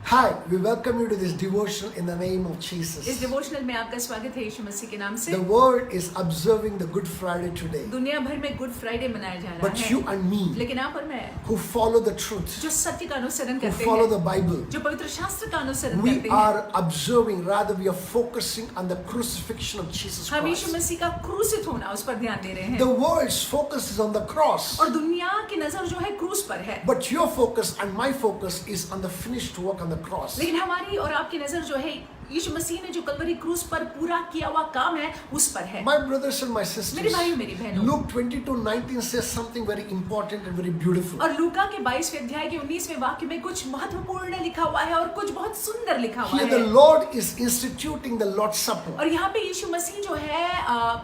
Hi, we welcome you to this devotional in the name of Jesus. इस devotional में आपका स्वागत है यीशु मसीह के नाम से। The world is observing the Good Friday today. दुनिया भर में गुड फ्राइडे मनाया जा रहा But है। you and me, लेकिन आप और मैं who follow the truth, जो सत्य का अनुसरण who करते follow हैं, the Bible, जो पवित्र शास्त्र का अनुसरण we करते हैं, are observing, rather we are focusing on the crucifixion of Jesus हम यीशु Christ. मसीह का क्रूसित होना उस पर ध्यान दे रहे The हैं। world's focus is on the cross. और दुनिया की नजर जो है क्रूस पर है, But your focus and my focus is on the finished work on the cross. लेकिन हमारी और आपकी नजर जो है यीशु मसीह ने जो कलवरी क्रूस पर पूरा किया हुआ काम है उस पर है। My brothers and my मेरे sisters, भाई मेरी बहनों, Luke 22:19 says something very important and very beautiful. और लूका के 22वें अध्याय के 19वें वाक्य में कुछ महत्वपूर्ण लिखा हुआ है और कुछ बहुत सुंदर लिखा हुआ Here the है। Lord is instituting the Lord's Supper. और यहाँ पे यीशु मसीह जो है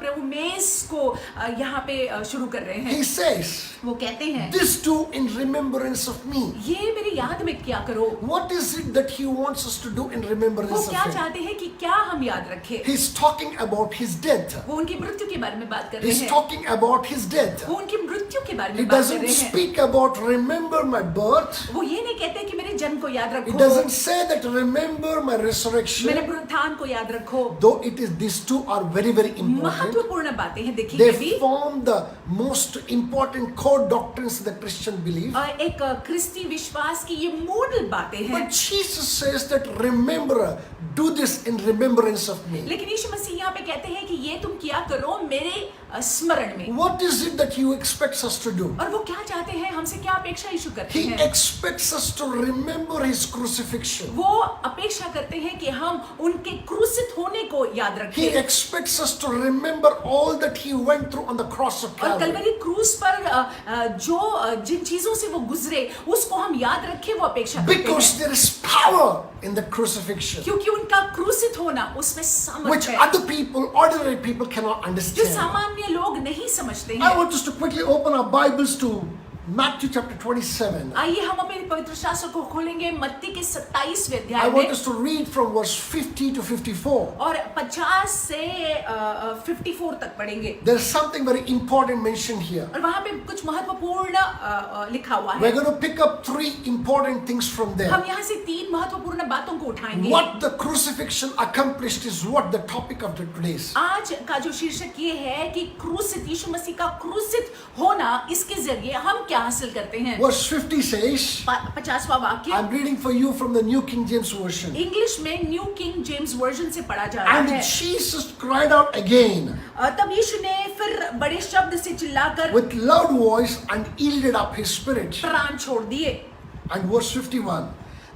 प्रभु मेज को यहाँ पे शुरू कर रहे हैं। He says, वो कहते हैं, this do in remembrance of me. ये मेरी याद में क्या करो। What is it that he wants us to do in वो remembrance क्या of him? चाहते हैं कि क्या हम याद रखें। He's talking about his death. वो उनकी मृत्यु के बारे में बात कर रहे He's हैं। talking about his death. वो उनकी मृत्यु के बारे He में बात कर doesn't रहे हैं। speak about remember my birth. वो ये नहीं कहते कि मेरे जन्म को याद He रखो, doesn't say that remember my resurrection. मेरे पुनरुत्थान को याद रखो। Though it is, these two are very, very important. महत्वपूर्ण बातें हैं, देखिए भी। They form the most important core doctrines the Christian believe. एक क्रिस्ती विश्वास की ये मूल बातें हैं। But Jesus says that remember, do this in remembrance of me. लेकिन यीशु मसीह यहाँ पे कहते हैं कि ये तुम किया करो मेरे स्मरण में। What is it that he expects us to do? और वो क्या चाहते हैं, हमसे क्या अपेक्षा यीशु करते He हैं? expects us to remember his crucifixion. वो अपेक्षा करते हैं कि हम उनके क्रूसित होने को याद He रखें। expects us to remember all that he went through on the cross of और Calvary. कलवरी क्रूस पर जो जिन चीजों से वो गुजरे उसको हम याद रखें, वो अपेक्षा करते Because हैं। there is power in the crucifixion, क्योंकि उनका क्रूसित होना उसमें which सामर्थ है, other people, ordinary people cannot जो understand. सामान्य लोग नहीं समझते I हैं। want us to quickly open our Bibles to Matthew chapter 27. आइए हम अपने पवित्र शास्त्र को खोलेंगे मत्ती के 27वें I अध्याय want में us to read from verse 50 to 54. और 50 से 54 तक पढ़ेंगे। There's something very important mentioned here. और वहां पे कुछ महत्वपूर्ण लिखा हुआ We're है। going to pick up three important things from there. हम यहाँ से 3 महत्वपूर्ण बातों को उठाएंगे। What the crucifixion accomplished is what the topic of the today's. आज का जो शीर्षक ये है कि क्रूसित, यीशु मसीह का क्रूसित होना, इसके जरिए हम क्या हासिल करते हैं। Verse 50 says, 50वां वाक्य I'm reading for you from the New King James Version. English में न्यू किंग जेम्स वर्जन से पढ़ा जा रहा And है। Jesus cried out again तब यीशु ने फिर बड़े शब्द से चिल्लाकर with loud voice and yielded up his spirit. प्राण छोड़ दिए। And verse 51,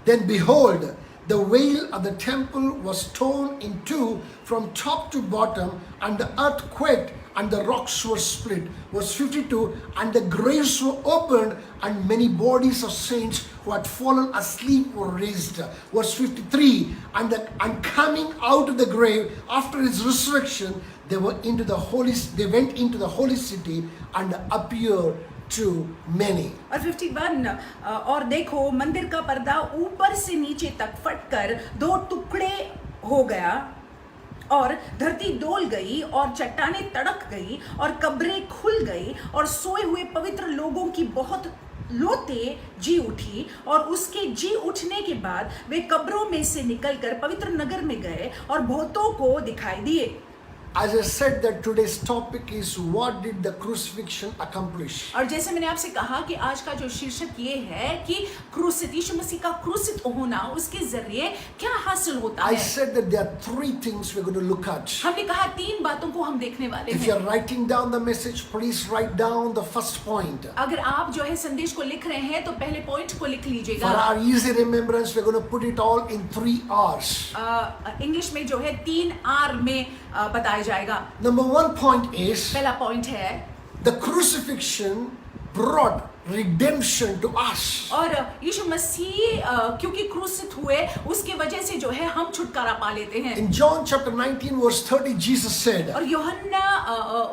then behold, the veil of the temple was torn in two from top to bottom, and the earth quaked, and the rocks were split. Verse 52, and the graves were opened, and many bodies of saints who had fallen asleep were raised. Verse 53, and coming out of the grave after his resurrection, they went into the holy city and appeared to many. और 51 और देखो मंदिर का पर्दा ऊपर से नीचे तक फटकर 2 टुकड़े हो गया और धरती डोल गई और चट्टानें तड़क गई और कब्रें खुल गई और सोए हुए पवित्र लोगों की बहुत लोते जी उठी और उसके जी उठने के बाद वे कब्रों में से निकलकर पवित्र नगर में गए और बहुतों को दिखाई दिए। As I said, that today's topic is what did the crucifixion accomplish? और जैसे मैंने आपसे कहा कि आज का जो शीर्षक ये है कि क्रूसित, यीशु मसीह का क्रूसित होना, उसके जरिए क्या हासिल होता I है। said that there are three things we're going to look at. हमने कहा 3 बातों को हम देखने वाले If हैं। you're writing down the message, please write down the first point. अगर आप जो है संदेश को लिख रहे हैं तो पहले पॉइंट को लिख For लीजिएगा। our easy remembrance, we're going to put it all in 3 R's. English में जो है 3 R में बताया जाएगा। Number 1 point is पहला पॉइंट है, the crucifixion brought redemption to us. और यीशु मसीह क्योंकि क्रूसित हुए उसकी वजह से जो है हम छुटकारा पा लेते हैं। In John chapter 19 verse 30, Jesus said, और यूहन्ना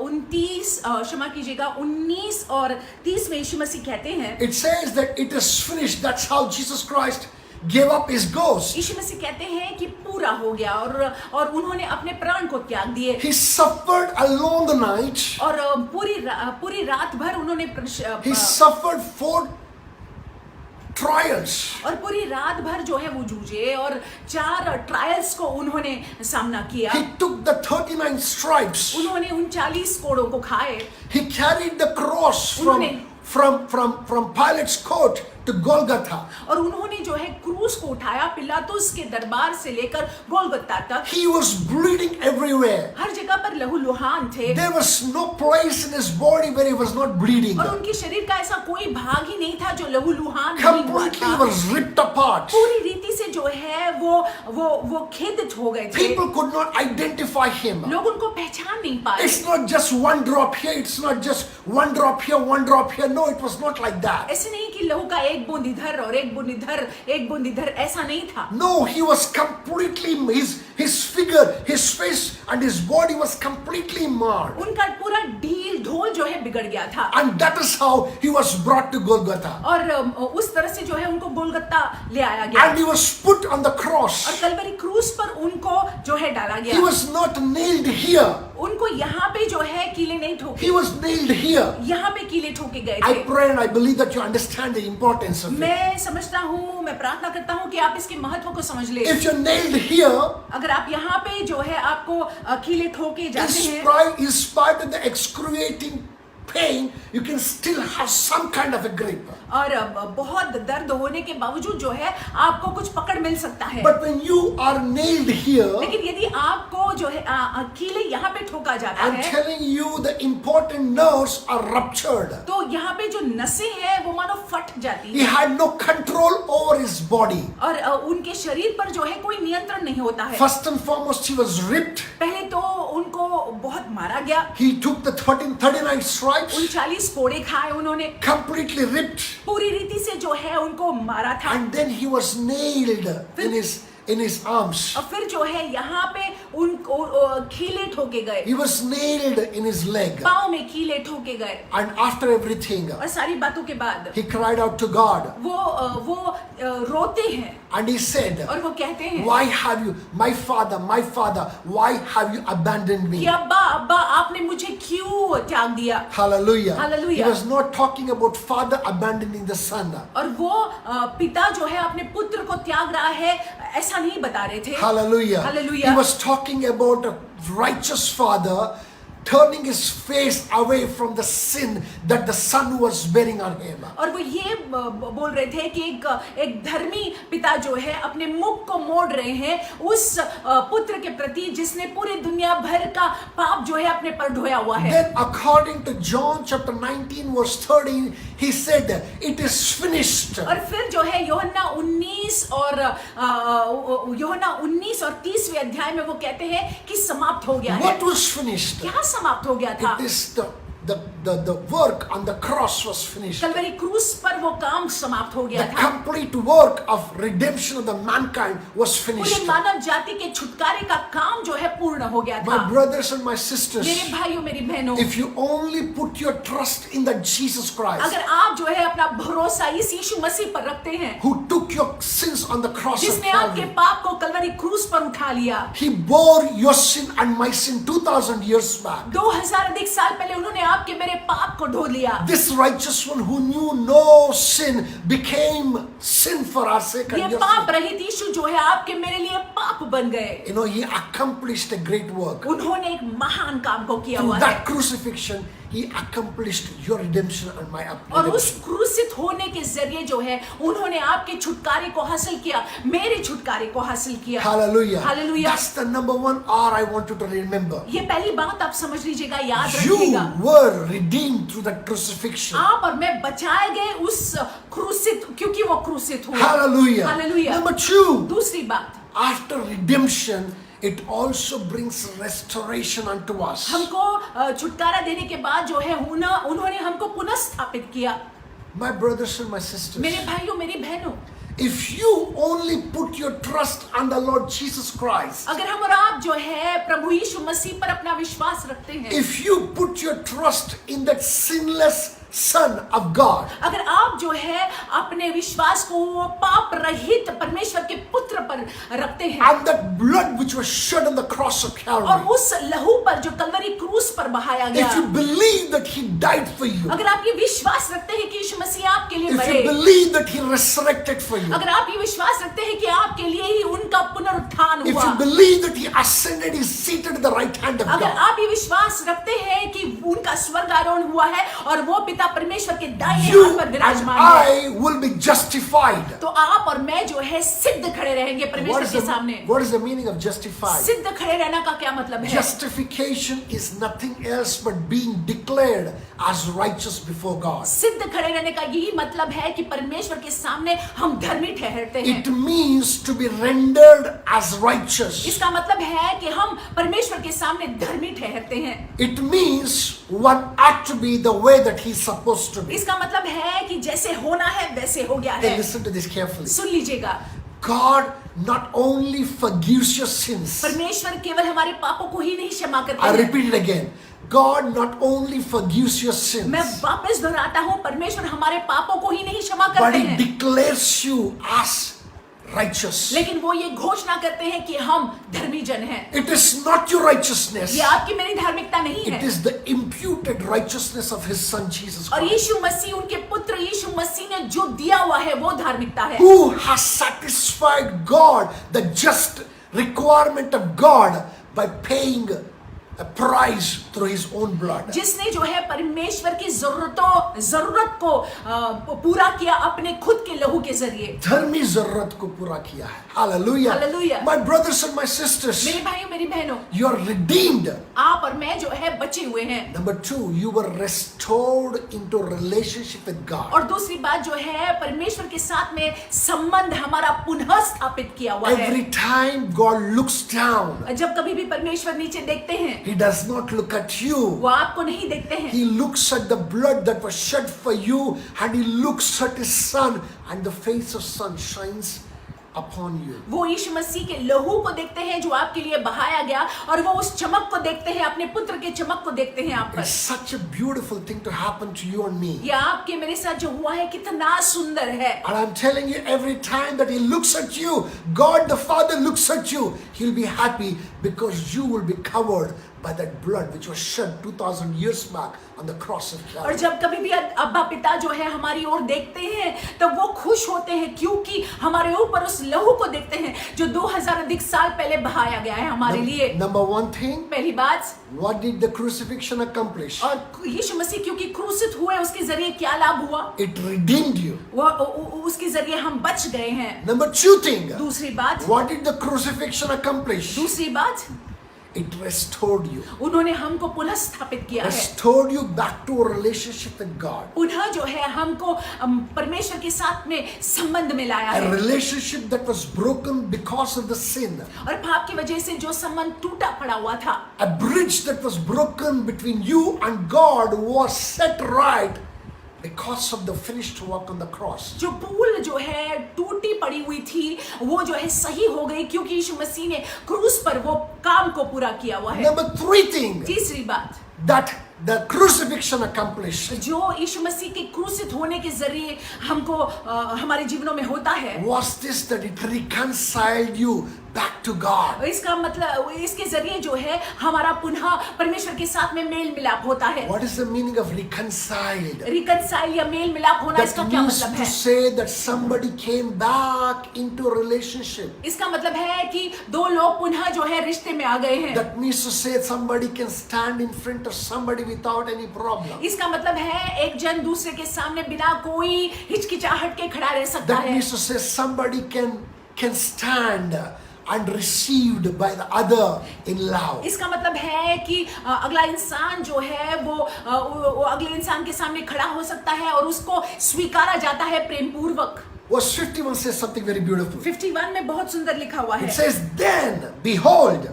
29 क्षमा कीजिएगा 19 और 30 में यीशु मसीह कहते हैं, it says that it is finished. That's how Jesus Christ gave up his ghost. यीशु मसीह कहते हैं कि पूरा हो गया और उन्होंने अपने प्राण को त्याग दिए। He suffered alone the night. और पूरी रात भर उन्होंने He suffered trials. और पूरी रात भर जो है वो जूझे और 4 ट्रायल्स को उन्होंने सामना किया। He took the 39 stripes. उन्होंने उन 40 कोड़ों को खाए। He carried the cross उन्होंने- from Pilate's court to Golgotha. और उन्होंने जो है क्रूस को उठाया पिलातुस के दरबार से लेकर गोलगत्ता तक। He was bleeding everywhere. हर जगह पर लहूलुहान थे There was no place in his body where he was not bleeding. और उनके शरीर का ऐसा कोई भाग ही नहीं था जो लहूलुहान नहीं हुआ Completely था। was ripped apart. पूरी रीति से जो है वो खेदित हो गए थे। People could not identify him. लोग उनको पहचान नहीं पाए। It's not just one drop here, it's not just one drop here, one drop here. No, it was not like that. ऐसे नहीं कि लहू का एक बूंद इधर और एक बूंद इधर, एक बूंद इधर, ऐसा नहीं था। No, he was completely, his figure, his face and his body was completely marred. उनका पूरा ढील ढोल जो है बिगड़ गया था। And that is how he was brought to Golgotha. और उस तरह से जो है उनको गोलगत्ता ले आया गया And he was put on the और cross. कलवरी क्रूस पर उनको जो है डाला He गया। was not nailed here. उनको यहाँ पे जो है कीले नहीं ठोके, He was nailed here. यहाँ पे कीले ठोके गए I थे। pray and I believe that you understand the importance of it. मैं समझता हूँ, मैं प्रार्थना करता हूँ कि आप इसके महत्व को समझ ले। If you're nailed here, अगर आप यहाँ पे जो है आपको कीले ठोके जाते हैं in spite of the excruciating pain, you can still have some kind of a grip. और बहुत दर्द होने के बावजूद जो है आपको कुछ पकड़ मिल सकता है। But when you are nailed here, लेकिन यदि आपको जो है कीले यहाँ पे ठोका जाता I'm है telling you the important nerves are ruptured. तो यहाँ पे जो नसें हैं वो मानो फट जाती He है had no control over his body. और उनके शरीर पर जो है कोई नियंत्रण नहीं होता है। First and foremost, he was ripped. पहले तो उनको बहुत मारा गया, He took the 39 stripes, 39 कोड़े खाए उन्होंने, completely ripped. पूरी रीति से जो है उनको मारा था। And then he was nailed in his arms. और फिर जो है यहाँ पे उनको कीले ठोके गए, He was nailed in his leg. पाँव में कीले ठोके गए And after everything, और सारी बातों के बाद he cried out to God. वो रोते हैं And he said, और वो कहते हैं why have you, my father, why have you abandoned कि me? अब्बा अब्बा आपने मुझे क्यों त्याग दिया। Hallelujah. Hallelujah. He was not talking about father abandoning the son. और वो पिता जो है अपने पुत्र को त्याग रहा है ऐसा नहीं बता रहे थे। Hallelujah. Hallelujah. He was talking about a righteous father turning his face away from the sin that the son was bearing on him. और वो ये बोल रहे थे कि एक धर्मी पिता जो है अपने मुख को मोड़ रहे हैं उस पुत्र के प्रति जिसने पूरी दुनिया भर का पाप जो है अपने पर ढोया हुआ है। Then according to John chapter 19 verse 13, he said, it is finished. और फिर जो है यूहन्ना 19 और 30वें अध्याय में वो कहते हैं कि समाप्त हो गया है। What was finished? क्या समाप्त हो गया था? It is the work on the cross was finished. Kalvari क्रूस पर वो काम समाप्त हो गया The था। complete work of redemption of the mankind was पूरे finished. मानव जाति के छुटकारे का काम जो है पूर्ण हो गया My था। brothers and my sisters, मेरे भाइयों मेरी बहनों, if you only put your trust in that Jesus Christ, अगर आप जो है अपना भरोसा इस यीशु मसीह पर रखते हैं who took your sins on the cross of जिसने आपके Calvary, पाप को कलवरी क्रूस पर उठा लिया। He bore your sin and my sin 2000 years back. 2000 अधिक साल पहले उन्होंने आपके मेरे पाप को ढो लिया। This righteous one who knew no sin became sin for our sake ये and your पाप sake. रहित यीशु जो है आपके मेरे लिए पाप बन गए। You know, He accomplished a great work. उन्होंने एक महान काम को किया Through हुआ है that crucifixion, He accomplished your redemption and my और उस redemption. क्रूसित होने के जरिए जो है उन्होंने आपके छुटकारे को हासिल किया, मेरे छुटकारे को हासिल किया। Hallelujah. Hallelujah. That's the number one R I want you to remember. ये पहली बात आप समझ लीजिएगा, याद You रखिएगा। were redeemed through that crucifixion. आप और मैं बचाए गए उस क्रूसित, क्योंकि वो क्रूसित हुआ। Hallelujah. Hallelujah. Number two, दूसरी बात, after redemption, it also brings restoration unto us. हमको छुटकारा देने के बाद जो है उन्होंने हमको पुनः स्थापित किया। My brothers and my sisters, मेरे भाइयों मेरी बहनों, if you only put your trust on the Lord Jesus Christ, अगर हम और आप जो है प्रभु यीशु मसीह पर अपना विश्वास रखते हैं, if you put your trust in that sinless Son of God, अगर आप जो है अपने विश्वास को वो पाप रहित परमेश्वर के पुत्र पर पर रखते हैं, and that blood which was shed on the cross of और Calvary, उस लहू पर जो कलवरी क्रूस पर बहाया गया, if you believe that He died for you, अगर आप ये विश्वास रखते हैं कि यीशु मसीह आपके लिए if मरे, you believe that He resurrected for you, अगर आप ये विश्वास रखते हैं कि आपके लिए ही उनका पुनरुत्थान if हुआ, you believe that He ascended, He's seated at the right hand of अगर God, आप ये विश्वास रखते हैं कि उनका स्वर्ग आरोहण हुआ है और वो पिता परमेश्वर के दाहिने you हाथ पर and विराजमान है, I will be justified. तो आप और मैं जो है सिद्ध खड़े रहेंगे What परमेश्वर is के सामने। what is the meaning of justified? सिद्ध खड़े रहना का क्या मतलब है? Justification is nothing else but being declared as righteous before God. सिद्ध खड़े रहने का यही मतलब है कि परमेश्वर के सामने हम धर्मी ठहरते हैं। It means to be rendered as righteous. इसका मतलब है कि हम परमेश्वर के सामने धर्मी ठहरते हैं। It means one ought to be the way that he's supposed to be. इसका मतलब है कि जैसे होना है वैसे हो गया Hey, है। listen to this carefully. सुन लीजिएगा, God not only forgives your sins. परमेश्वर केवल हमारे पापों को ही नहीं क्षमा करते I हैं। repeat it again. God not only forgives your मैं sins, वापस दोहराता हूँ, परमेश्वर हमारे पापों को ही नहीं क्षमा but करते He हैं, declares you as righteous. लेकिन वो ये घोषणा करते हैं कि हम धर्मी जन हैं। It is not your righteousness. ये आपकी मेरी धार्मिकता नहीं It है, is the imputed righteousness of His Son Jesus और Christ, यीशु मसीह, उनके पुत्र यीशु मसीह ने जो दिया हुआ है वो धार्मिकता है, who has satisfied God, the just requirement of God, by paying a price through His own blood. जिसने जो है परमेश्वर की जरूरत को पूरा किया अपने खुद के लहू के जरिए। धर्मी जरूरत को पूरा किया है. Hallelujah. Hallelujah. My brothers and my sisters, मेरे भाइयों मेरी बहनों, you are redeemed. आप और मैं जो है बचे हुए हैं। Number 2, you were restored into relationship with God. और दूसरी बात जो है, परमेश्वर के साथ में संबंध हमारा पुनः स्थापित किया हुआ है। Every time God looks down, जब कभी भी परमेश्वर नीचे देखते हैं, He does not look at you. वो आपको नहीं देखते हैं, He looks at the blood that was shed for you, and He looks at His Son, and the face of Son shines upon you. वो यीशु मसीह के लहू को देखते हैं जो आपके लिए बहाया गया, और वो उस चमक को देखते हैं, अपने पुत्र के चमक को देखते हैं आप पर। It's such a beautiful thing to happen to you and me. ये आपके मेरे साथ जो हुआ है कितना सुंदर है। And I'm telling you, every time that He looks at you, God the Father looks at you, He'll be happy because you will be covered by that blood which was shed 2000 years back on the cross of और Calvary. जब कभी भी अब्बा पिता जो है हमारी ओर देखते हैं तब वो खुश होते हैं, क्योंकि हमारे ऊपर उस लहू को देखते हैं जो 2000 अधिक साल पहले बहाया गया है हमारे लिए। Number one thing, पहली बात, what did the crucifixion accomplish? और यीशु मसीह क्योंकि क्रूसित हुए, उसके जरिए क्या लाभ हुआ? It redeemed you. उसके जरिए हम बच गए हैं। Number two thing, दूसरी बात, what did the crucifixion accomplish? दूसरी बात, It restored you. उन्होंने हमको पुनः स्थापित किया है, Restored you back to a relationship with God. पुनः जो है हमको परमेश्वर के साथ में संबंध में लाया A है, relationship that was broken because of the sin. और पाप की वजह से जो संबंध टूटा पड़ा हुआ था, A bridge that was broken between you and God was set right because of the finished work on the cross. जो पुल जो है टूटी पड़ी हुई थी वो जो है सही हो गई, क्योंकि यीशु मसीह ने क्रूस पर वो काम को पूरा किया हुआ है। Number three thing तीसरी बात, that the crucifixion accomplished जो यीशु मसीह के क्रूसित होने के जरिए हमको हमारे जीवनों में होता है, was this, that it reconciled you back to God. इसका मतलब इसके जरिए जो है हमारा पुनः परमेश्वर के साथ में मेल मिलाप होता है। What is the meaning of reconciled? Reconcile या मेल मिलाप होना, इसका That क्या means मतलब to है? say that somebody came back into a relationship. इसका मतलब है कि दो लोग पुनः जो है रिश्ते में आ गए हैं। That means to say somebody can stand in front of somebody without any problem. इसका मतलब है एक जन दूसरे के सामने बिना कोई हिचकिचाहट के खड़ा रह सकता That है। means to say somebody can stand and received by the other in love. इसका मतलब है कि अगला इंसान जो है वो अगले इंसान के सामने खड़ा हो सकता है और उसको स्वीकारा जाता है प्रेम पूर्वक। Verse 51 says something very beautiful. 51 में बहुत सुंदर लिखा हुआ है, It says, then behold,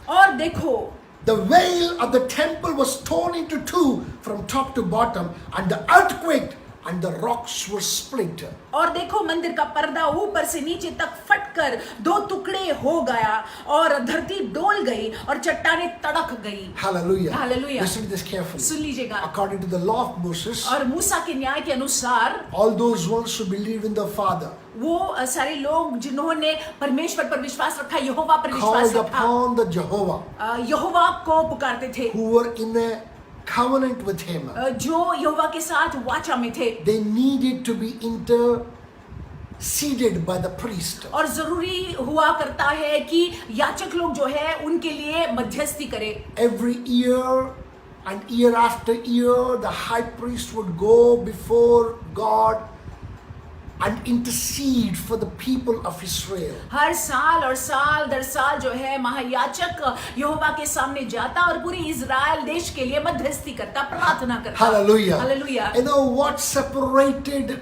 और देखो the veil of the temple was torn into two from top to bottom, and the earthquake and the rocks were split. और देखो मंदिर का पर्दा ऊपर से नीचे तक फटकर दो टुकड़े हो गया, और धरती डोल गई और चट्टानें तड़क गई। Hallelujah. Hallelujah. Listen to this carefully. सुन लीजिएगा, According to the law of Moses, और मूसा के न्याय के अनुसार all those ones who believe in the Father, वो सारे लोग जिन्होंने परमेश्वर पर विश्वास रखा, यहोवा पर विश्वास called रखा, upon the Jehovah, यहोवा को पुकारते थे, who were in a covenant with him, जो यहोवा के साथ वाचा में थे, they needed to be interceded by the priest. और जरूरी हुआ करता है कि याचक लोग जो है उनके लिए मध्यस्थी करे। Every year and year after year, the high priest would go before God and intercede for the people of Israel. हर साल और साल दर साल जो है महायाजक यहोवा के सामने जाता और पूरी इज़राइल देश के लिए मध्यस्थी करता, प्रार्थना करता। Hallelujah. Hallelujah. You know what separated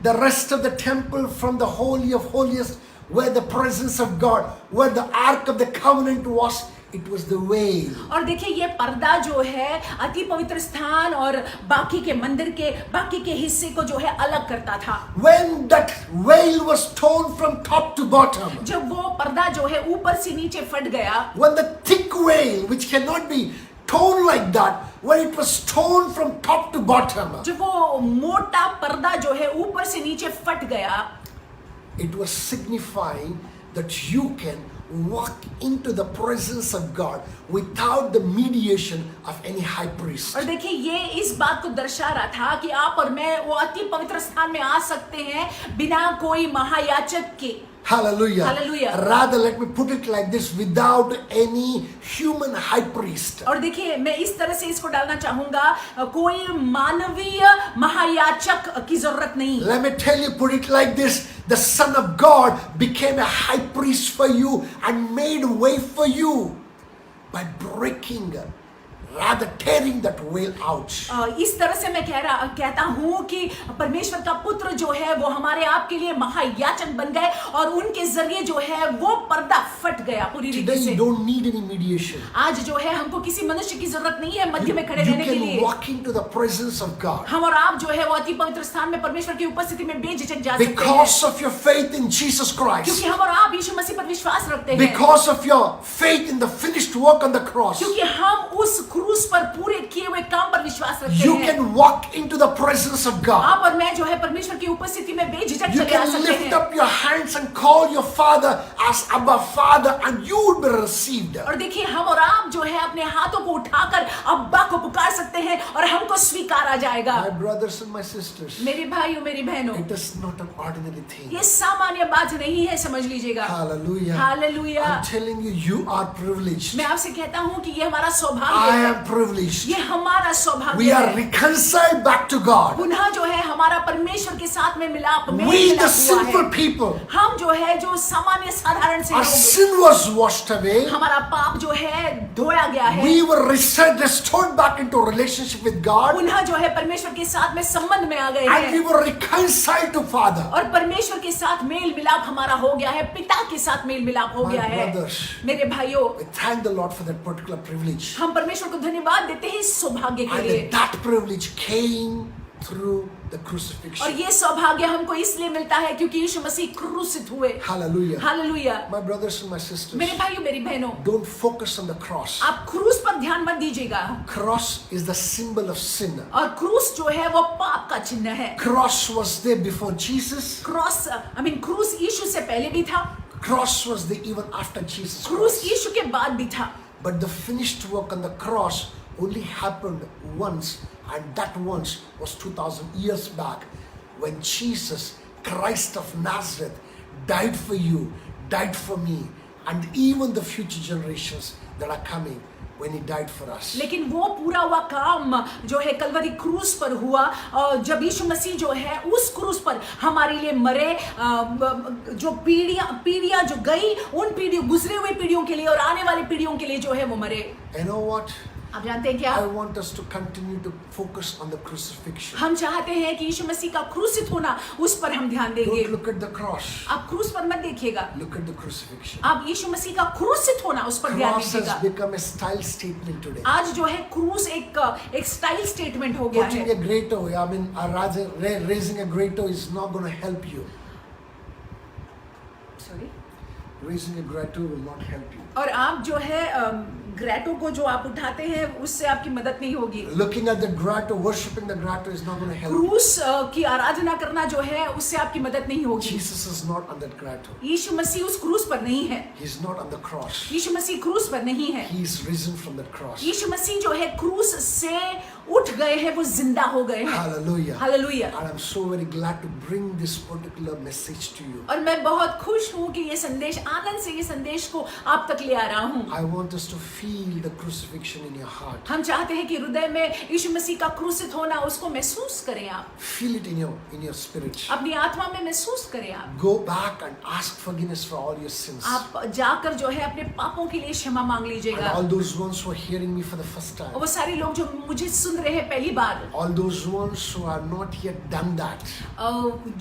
the rest of the temple from the Holy of Holies, where the presence of God, where the Ark of the Covenant was? It was the veil. और देखिए ये पर्दा जो है अति पवित्र स्थान और बाकी के मंदिर के बाकी के हिस्से को जो है अलग करता था। When that veil was torn from top to bottom, जब वो पर्दा जो है ऊपर से नीचे फट गया, when the thick veil, which cannot be torn like that, when it was torn from top to bottom, जब वो मोटा पर्दा जो है ऊपर से नीचे फट गया, it was signifying that you can walk into the presence of God without the mediation of any high priest. और देखिए ये इस बात को दर्शा रहा था कि आप और मैं वो अति पवित्र स्थान में आ सकते हैं बिना कोई महायाजक के। Hallelujah. Hallelujah. Rather, let me put it like this, without any human high priest. और देखिए मैं इस तरह से इसको डालना चाहूंगा, कोई मानवीय महायाजक की जरूरत नहीं। Let me tell you, put it like this, the Son of God became a high priest for you and made way for you by breaking, rather tearing that veil out. इस तरह से मैं कहता हूँ कि परमेश्वर का पुत्र जो है वो हमारे आपके लिए महायाजक बन गए और उनके जरिए जो है वो पर्दा फट गया पूरी रीति Today से। you don't need any mediation. आज जो है हमको किसी मनुष्य की जरूरत नहीं है मध्य में खड़े You रहने के can लिए। walk into the presence of God. हम और आप जो है वो अति पवित्र स्थान में परमेश्वर की उपस्थिति में बेझिझक जा सकते हैं, Because of your faith in Jesus क्योंकि Christ. हम और आप यीशु मसीह पर विश्वास रखते हैं, Because of your faith in the finished work on the cross. क्योंकि हम उस क्रूस पर पूरे किए हुए काम पर विश्वास रखते You हैं। can walk into the presence of God. आप और मैं जो है परमेश्वर की उपस्थिति में बेझिझक You चले आ can सकते lift हैं up your hands and call your Father as Abba Father, and you would be received. और देखिए हम और आप जो है अपने हाथों को उठाकर अब्बा को पुकार सकते हैं और हमको स्वीकारा जाएगा। My brothers and my sisters, मेरे भाइयों मेरी बहनों, it is not an ordinary thing. ये सामान्य बात नहीं है, समझ लीजिएगा। Hallelujah. Hallelujah. I'm telling you, you are privileged. मैं आपसे कहता हूँ कि ये हमारा I सौभाग्य है, am privileged. ये हमारा सौभाग्य We are है। reconciled back to God. पुनः जो है हमारा परमेश्वर के साथ में मिलाप We, the हुआ sinful है। people, हम जो है जो सामान्य साधारण से our लोग, sin was washed away. हमारा पाप जो है धोया गया है, We were restored back into relationship with God, पुनः जो है परमेश्वर के साथ में संबंध में आ गए and we हैं were reconciled to Father. और परमेश्वर के साथ मेल मिलाप हमारा हो गया है, पिता के साथ मेल मिलाप हो My गया है। brothers, मेरे भाइयों, we thank the Lord for that particular privilege. हम परमेश्वर को धन्यवाद देते हैं इस सौभाग्य के लिए, And that privilege came through the और crucifixion. ये सौभाग्य हमको इसलिए मिलता है क्योंकि यीशु मसीह क्रूसित हुए। Hallelujah. Hallelujah. My brothers and my sisters, मेरे भाइयों मेरी बहनों, don't focus on the cross. आप क्रूस पर ध्यान मत दीजिएगा, Cross is the symbol of sin. और क्रूस जो है वो पाप का चिन्ह है। Cross was there before Jesus. Cross क्रूस यीशु से पहले भी था, Cross was there even after Jesus क्रूस Christ. यीशु के बाद भी था, But the finished work on the cross only happened once, and that once was 2000 years back when Jesus, Christ of Nazareth, died for you, died for me, and even the future generations that are coming when he died for us. लेकिन वो पूरा हुआ काम जो है कलवरी क्रूस पर हुआ, और जब यीशु मसीह जो है उस क्रूस पर हमारे लिए मरे, जो पीढ़ियां जो गई उन पीढ़ियों, गुजरे हुए पीढ़ियों के लिए और आने वाली पीढ़ियों के लिए जो है वो मरे। You know what? आप जानते हैं क्या? I want us to continue to focus on the crucifixion. हम चाहते हैं कि यीशु मसीह का क्रूसित होना उस पर हम ध्यान देंगे। Don't look at the cross. आप क्रूस पर मत देखिएगा, Look at the crucifixion. आप यीशु मसीह का क्रूसित होना उस पर ध्यान Cross has दीजिएगा। become a style statement today. आज जो है क्रूस एक स्टाइल स्टेटमेंट हो गया Putting है। a greater, I mean, rather raising a greater is not going to help you. Sorry? Raising a greater will not help you. और आप जो है ग्रेटो को जो आप उठाते हैं उससे आपकी मदद नहीं होगी। Looking at the grotto, worshipping the grotto is not going to help. क्रूस की आराधना करना जो है उससे आपकी मदद नहीं होगी। Jesus is not on that grotto. यीशु मसीह उस क्रूस पर नहीं है। He's not on the cross. यीशु मसीह क्रूस पर नहीं है। He is risen from that cross. यीशु मसीह जो है क्रूस से उठ गए हैं, वो जिंदा हो गए हैं। Hallelujah. Hallelujah. And I'm so very glad to bring this particular message to you. और मैं बहुत खुश हूँ कि ये संदेश, आनंद से ये संदेश को आप तक ले आ रहा हूँ। I want us to feel the crucifixion in your heart. हम चाहते हैं कि हृदय में यीशु मसीह का क्रूसित होना उसको महसूस करें आप। Feel it in your spirit. अपनी आत्मा में महसूस करें आप। Go back and ask forgiveness for all your sins. आप जाकर जो है अपने पापों के लिए क्षमा मांग And लीजिएगा। all those ones who are hearing me for the first time. और वो सारे लोग जो मुझे सुन रहे हैं पहली बार, All those ones who are not yet done that.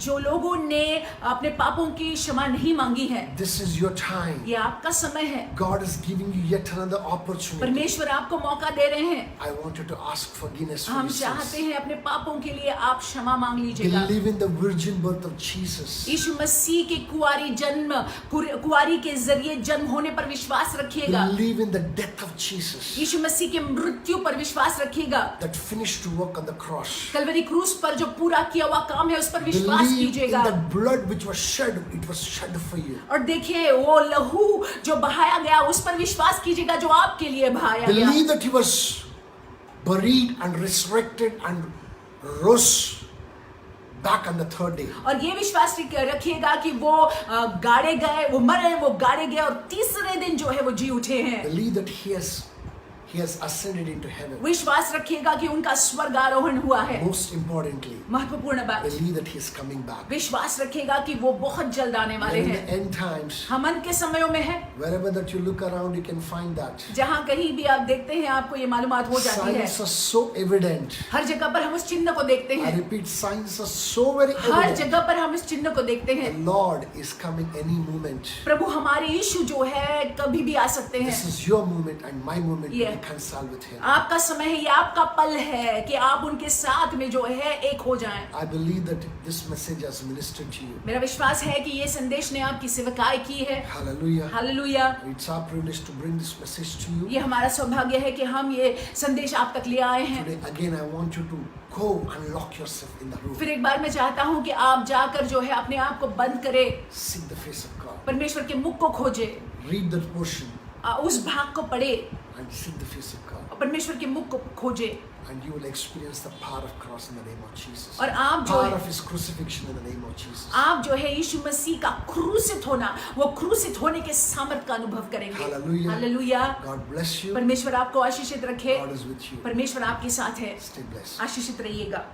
जो लोगों ने अपने पापों की क्षमा नहीं मांगी है, This is your time. ये आपका समय है। God is giving you yet another opportunity. परमेश्वर आपको मौका दे रहे हैं। I want you to ask forgiveness for हम your चाहते sins. हैं अपने पापों के लिए आप क्षमा मांग लीजिएगा। Believe in the virgin birth of Jesus. यीशु मसीह के कुआरी के जरिए जन्म होने पर विश्वास रखिएगा। Believe in the death of Jesus. यीशु मसीह के मृत्यु पर विश्वास रखिएगा। That finished work on the cross. Kalvari क्रूस पर जो पूरा किया हुआ काम है उस पर विश्वास Believe in कीजिएगा। the blood which was shed. It was shed for you. और देखिए वो लहू जो बहाया गया उस पर विश्वास कीजिएगा जो आपके लिए बहाया गया। Believe that he was buried and resurrected and rose back on the third day. और ये विश्वास रखिएगा कि वो गाड़े गए, वो मरे, वो गाड़े गए और तीसरे दिन जो है वो जी उठे हैं। Believe that he has ascended into heaven. विश्वास रखिएगा कि उनका स्वर्ग आरोहण हुआ है। Most importantly, महत्वपूर्ण बात, believe that he is coming back. विश्वास रखिएगा कि वो बहुत जल्द आने वाले And in हैं। the end times, हम अंत के समयों में हैं, wherever that you look around, you can find that. जहाँ कहीं भी आप देखते हैं आपको ये मालूमात हो जाती है। Signs are so evident. हर जगह पर हम उस चिन्ह को देखते I हैं। repeat, signs are so very her evident. जगह पर हम इस चिन्ह को देखते The हैं। Lord is coming any moment. प्रभु हमारे यीशु जो है कभी भी आ सकते हैं। This is your moment and my moment to Yeah. reconcile with Him. आपका समय है, ये आपका पल है कि आप उनके साथ में जो है एक हो जाएं। I believe that this message has ministered to you. मेरा विश्वास है कि ये संदेश ने आपकी सेवकाई की है। Hallelujah. Hallelujah. It's our privilege to bring this message to you. ये हमारा सौभाग्य है कि हम ये संदेश आप तक ले आए हैं। Today again I want you to go and lock yourself in the room. फिर एक बार मैं चाहता हूँ कि आप जाकर जो है अपने आप को बंद करें, Seek the face of God. परमेश्वर के मुख को खोजे, Read that portion उस भाग को पढ़े and seek the face of God. और परमेश्वर के मुख को खोजे। And you will experience the power of cross in the name of Jesus. और आप जो Power of His crucifixion in the name of Jesus. आप जो है यीशु मसीह का क्रूसित होना, वो क्रूसित होने के सामर्थ का अनुभव करेंगे। Hallelujah. Hallelujah. God bless you. परमेश्वर आपको आशीषित रखे। God is with you. परमेश्वर आपके साथ है। Stay blessed. आशीषित रहिएगा।